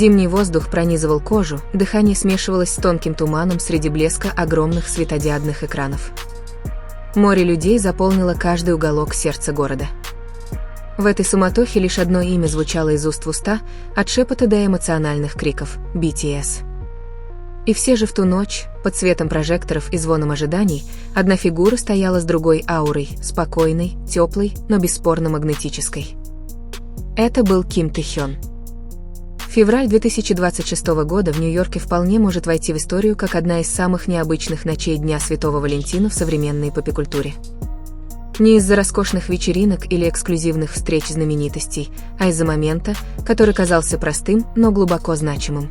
Зимний воздух пронизывал кожу, дыхание смешивалось с тонким туманом среди блеска огромных светодиодных экранов. Море людей заполнило каждый уголок сердца города. В этой суматохе лишь одно имя звучало из уст в уста, от шепота до эмоциональных криков – BTS. И все же в ту ночь, под светом прожекторов и звоном ожиданий, одна фигура стояла с другой аурой, спокойной, теплой, но бесспорно магнетической. Это был Ким Тэ-хён. Февраль 2026 года в Нью-Йорке вполне может войти в историю как одна из самых необычных ночей Дня Святого Валентина в современной поп-культуре. Не из-за роскошных вечеринок или эксклюзивных встреч знаменитостей, а из-за момента, который казался простым, но глубоко значимым.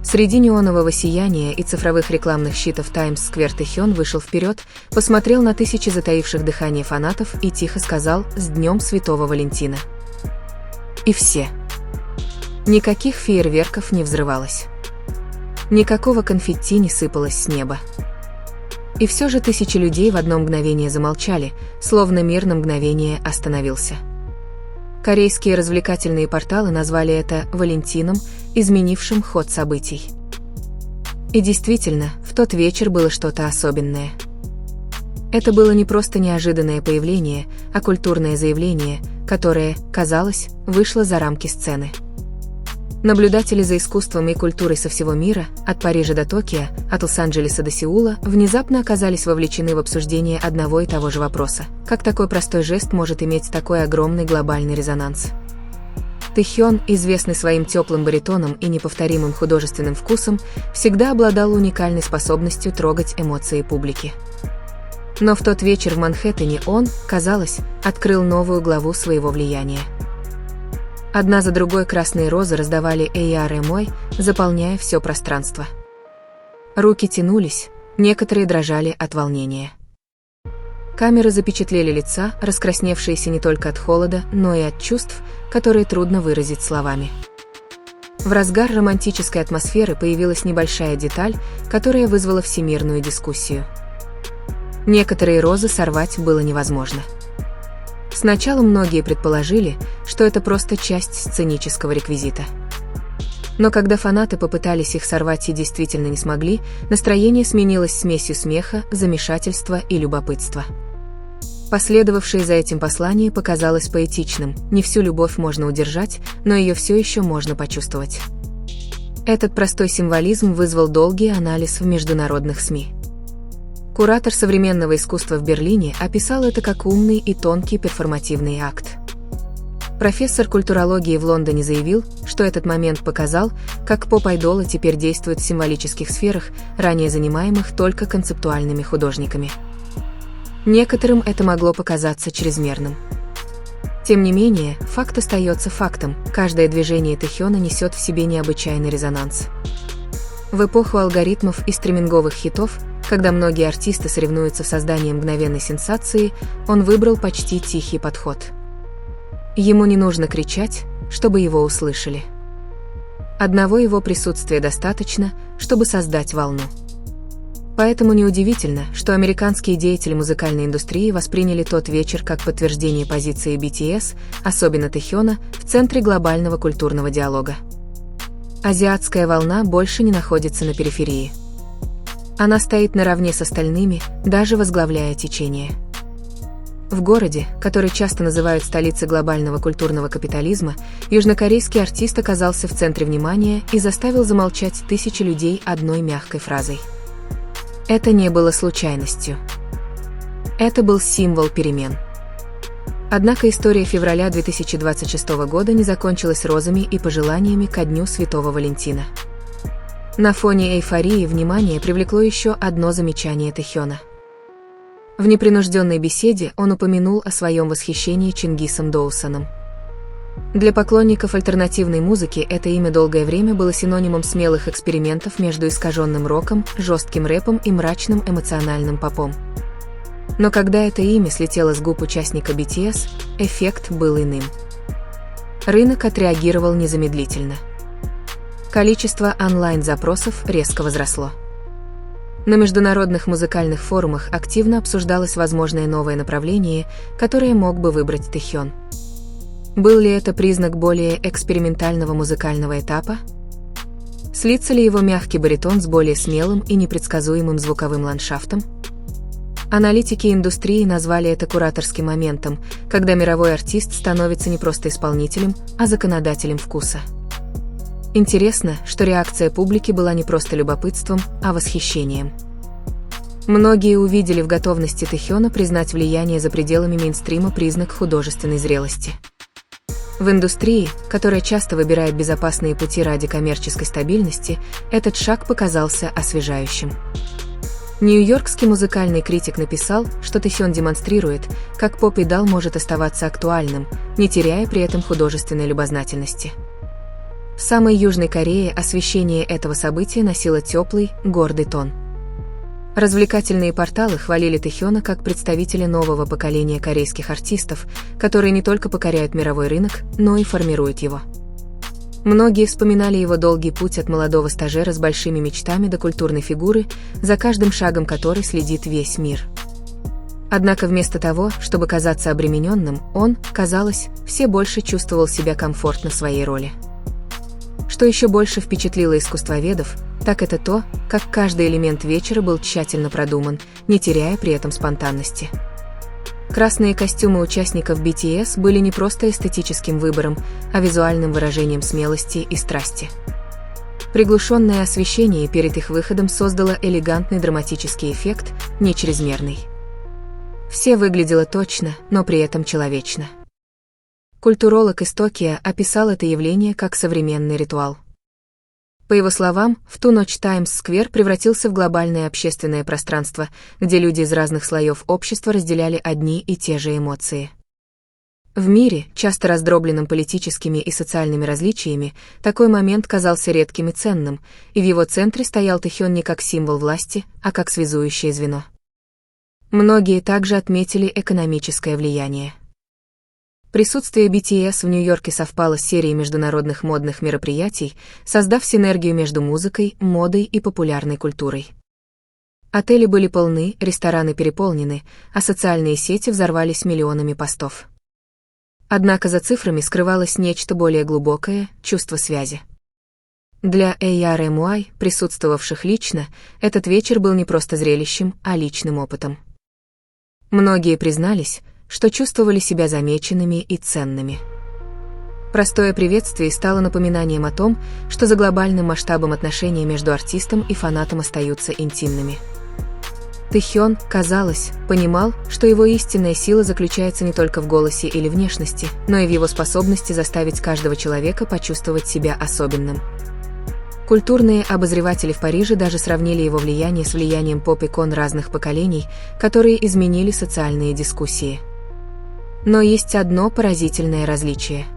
Среди неонового сияния и цифровых рекламных щитов Таймс-сквер Тэ-хён вышел вперед, посмотрел на тысячи затаивших дыхание фанатов и тихо сказал «С Днем Святого Валентина». И все. Никаких фейерверков не взрывалось. Никакого конфетти не сыпалось с неба. И все же тысячи людей в одно мгновение замолчали, словно мир на мгновение остановился. Корейские развлекательные порталы назвали это «Валентином», изменившим ход событий. И действительно, в тот вечер было что-то особенное. Это было не просто неожиданное появление, а культурное заявление, которое, казалось, вышло за рамки сцены. Наблюдатели за искусством и культурой со всего мира, от Парижа до Токио, от Лос-Анджелеса до Сеула, внезапно оказались вовлечены в обсуждение одного и того же вопроса: как такой простой жест может иметь такой огромный глобальный резонанс? Тэ-хён, известный своим теплым баритоном и неповторимым художественным вкусом, всегда обладал уникальной способностью трогать эмоции публики. Но в тот вечер в Манхэттене он, казалось, открыл новую главу своего влияния. Одна за другой красные розы раздавали ARMY, заполняя все пространство. Руки тянулись, некоторые дрожали от волнения. Камеры запечатлели лица, раскрасневшиеся не только от холода, но и от чувств, которые трудно выразить словами. В разгар романтической атмосферы появилась небольшая деталь, которая вызвала всемирную дискуссию. Некоторые розы сорвать было невозможно. Сначала многие предположили, что это просто часть сценического реквизита. Но когда фанаты попытались их сорвать и действительно не смогли, настроение сменилось смесью смеха, замешательства и любопытства. Последовавшее за этим послание показалось поэтичным: не всю любовь можно удержать, но ее все еще можно почувствовать. Этот простой символизм вызвал долгий анализ в международных СМИ. Куратор современного искусства в Берлине описал это как умный и тонкий перформативный акт. Профессор культурологии в Лондоне заявил, что этот момент показал, как поп-айдолы теперь действуют в символических сферах, ранее занимаемых только концептуальными художниками. Некоторым это могло показаться чрезмерным. Тем не менее, факт остается фактом: каждое движение Тэ-хёна несет в себе необычайный резонанс. В эпоху алгоритмов и стриминговых хитов, когда многие артисты соревнуются в создании мгновенной сенсации, он выбрал почти тихий подход. Ему не нужно кричать, чтобы его услышали. Одного его присутствия достаточно, чтобы создать волну. Поэтому неудивительно, что американские деятели музыкальной индустрии восприняли тот вечер как подтверждение позиции BTS, особенно Тэ-хёна, в центре глобального культурного диалога. Азиатская волна больше не находится на периферии. Она стоит наравне с остальными, даже возглавляя течение. В городе, который часто называют столицей глобального культурного капитализма, южнокорейский артист оказался в центре внимания и заставил замолчать тысячи людей одной мягкой фразой. Это не было случайностью. Это был символ перемен. Однако история февраля 2026 года не закончилась розами и пожеланиями ко Дню Святого Валентина. На фоне эйфории внимание привлекло еще одно замечание Тэ-хёна. В непринужденной беседе он упомянул о своем восхищении Чингисом Доусоном. Для поклонников альтернативной музыки это имя долгое время было синонимом смелых экспериментов между искаженным роком, жестким рэпом и мрачным эмоциональным попом. Но когда это имя слетело с губ участника BTS, эффект был иным. Рынок отреагировал незамедлительно. Количество онлайн-запросов резко возросло. На международных музыкальных форумах активно обсуждалось возможное новое направление, которое мог бы выбрать Тэ-хён. Был ли это признак более экспериментального музыкального этапа? Слится ли его мягкий баритон с более смелым и непредсказуемым звуковым ландшафтом? Аналитики индустрии назвали это кураторским моментом, когда мировой артист становится не просто исполнителем, а законодателем вкуса. Интересно, что реакция публики была не просто любопытством, а восхищением. Многие увидели в готовности Тэхёна признать влияние за пределами мейнстрима признак художественной зрелости. В индустрии, которая часто выбирает безопасные пути ради коммерческой стабильности, этот шаг показался освежающим. Нью-йоркский музыкальный критик написал, что Тэхён демонстрирует, как поп-идол может оставаться актуальным, не теряя при этом художественной любознательности. В самой Южной Корее освещение этого события носило теплый, гордый тон. Развлекательные порталы хвалили Тэхёна как представителя нового поколения корейских артистов, которые не только покоряют мировой рынок, но и формируют его. Многие вспоминали его долгий путь от молодого стажера с большими мечтами до культурной фигуры, за каждым шагом которой следит весь мир. Однако вместо того, чтобы казаться обремененным, он, казалось, все больше чувствовал себя комфортно в своей роли. Что еще больше впечатлило искусствоведов, так это то, как каждый элемент вечера был тщательно продуман, не теряя при этом спонтанности. Красные костюмы участников BTS были не просто эстетическим выбором, а визуальным выражением смелости и страсти. Приглушенное освещение перед их выходом создало элегантный драматический эффект, не чрезмерный. Все выглядело точно, но при этом человечно. Культуролог из Токио описал это явление как современный ритуал. По его словам, в ту ночь Таймс-сквер превратился в глобальное общественное пространство, где люди из разных слоев общества разделяли одни и те же эмоции. В мире, часто раздробленном политическими и социальными различиями, такой момент казался редким и ценным, и в его центре стоял Тэхён не как символ власти, а как связующее звено. Многие также отметили экономическое влияние. Присутствие BTS в Нью-Йорке совпало с серией международных модных мероприятий, создав синергию между музыкой, модой и популярной культурой. Отели были полны, рестораны переполнены, а социальные сети взорвались миллионами постов. Однако за цифрами скрывалось нечто более глубокое – чувство связи. Для ARMY, присутствовавших лично, этот вечер был не просто зрелищем, а личным опытом. Многие признались, что чувствовали себя замеченными и ценными. Простое приветствие стало напоминанием о том, что за глобальным масштабом отношения между артистом и фанатом остаются интимными. Тэхён, казалось, понимал, что его истинная сила заключается не только в голосе или внешности, но и в его способности заставить каждого человека почувствовать себя особенным. Культурные обозреватели в Париже даже сравнили его влияние с влиянием поп-икон разных поколений, которые изменили социальные дискуссии. Но есть одно поразительное различие.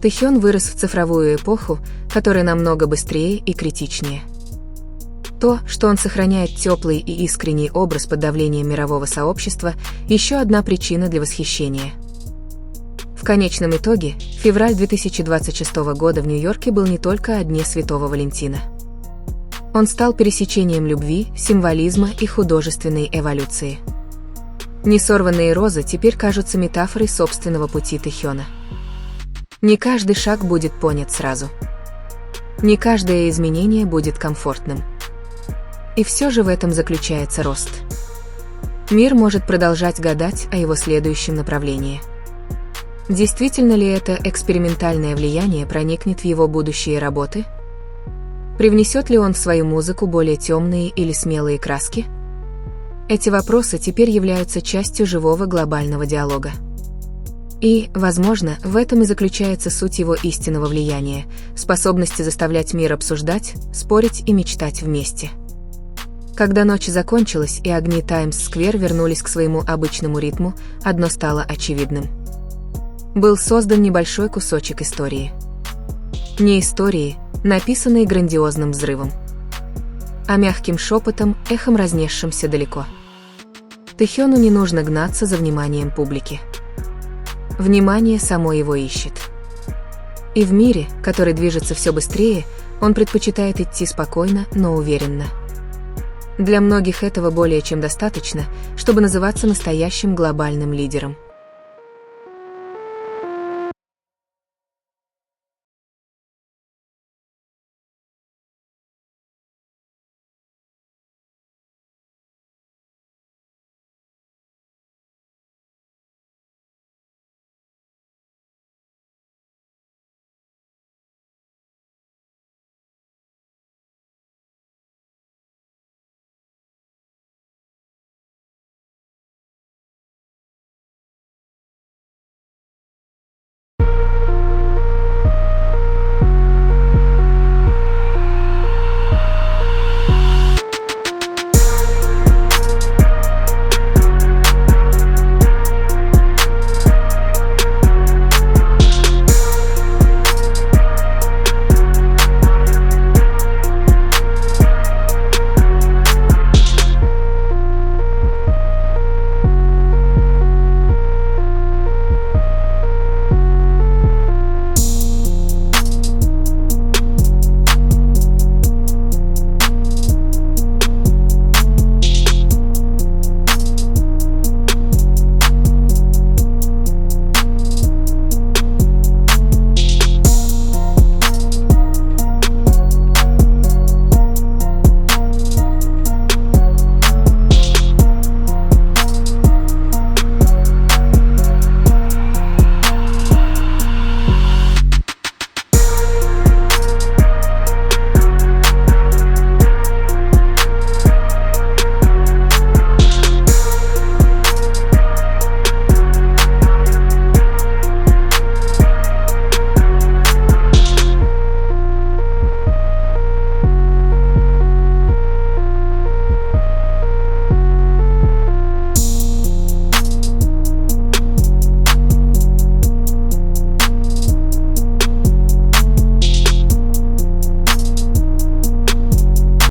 Тэхён вырос в цифровую эпоху, которая намного быстрее и критичнее. То, что он сохраняет теплый и искренний образ под давлением мирового сообщества, еще одна причина для восхищения. В конечном итоге, февраль 2026 года в Нью-Йорке был не только о Дне Святого Валентина. Он стал пересечением любви, символизма и художественной эволюции. Несорванные розы теперь кажутся метафорой собственного пути Тэхёна. Не каждый шаг будет понят сразу. Не каждое изменение будет комфортным. И все же в этом заключается рост. Мир может продолжать гадать о его следующем направлении. Действительно ли это экспериментальное влияние проникнет в его будущие работы? Привнесет ли он в свою музыку более темные или смелые краски? Эти вопросы теперь являются частью живого глобального диалога. И, возможно, в этом и заключается суть его истинного влияния, способности заставлять мир обсуждать, спорить и мечтать вместе. Когда ночь закончилась и огни Таймс-сквер вернулись к своему обычному ритму, одно стало очевидным. Был создан небольшой кусочек истории. Не истории, написанной грандиозным взрывом, а мягким шепотом, эхом разнесшимся далеко. Тэхёну не нужно гнаться за вниманием публики. Внимание само его ищет. И в мире, который движется все быстрее, он предпочитает идти спокойно, но уверенно. Для многих этого более чем достаточно, чтобы называться настоящим глобальным лидером.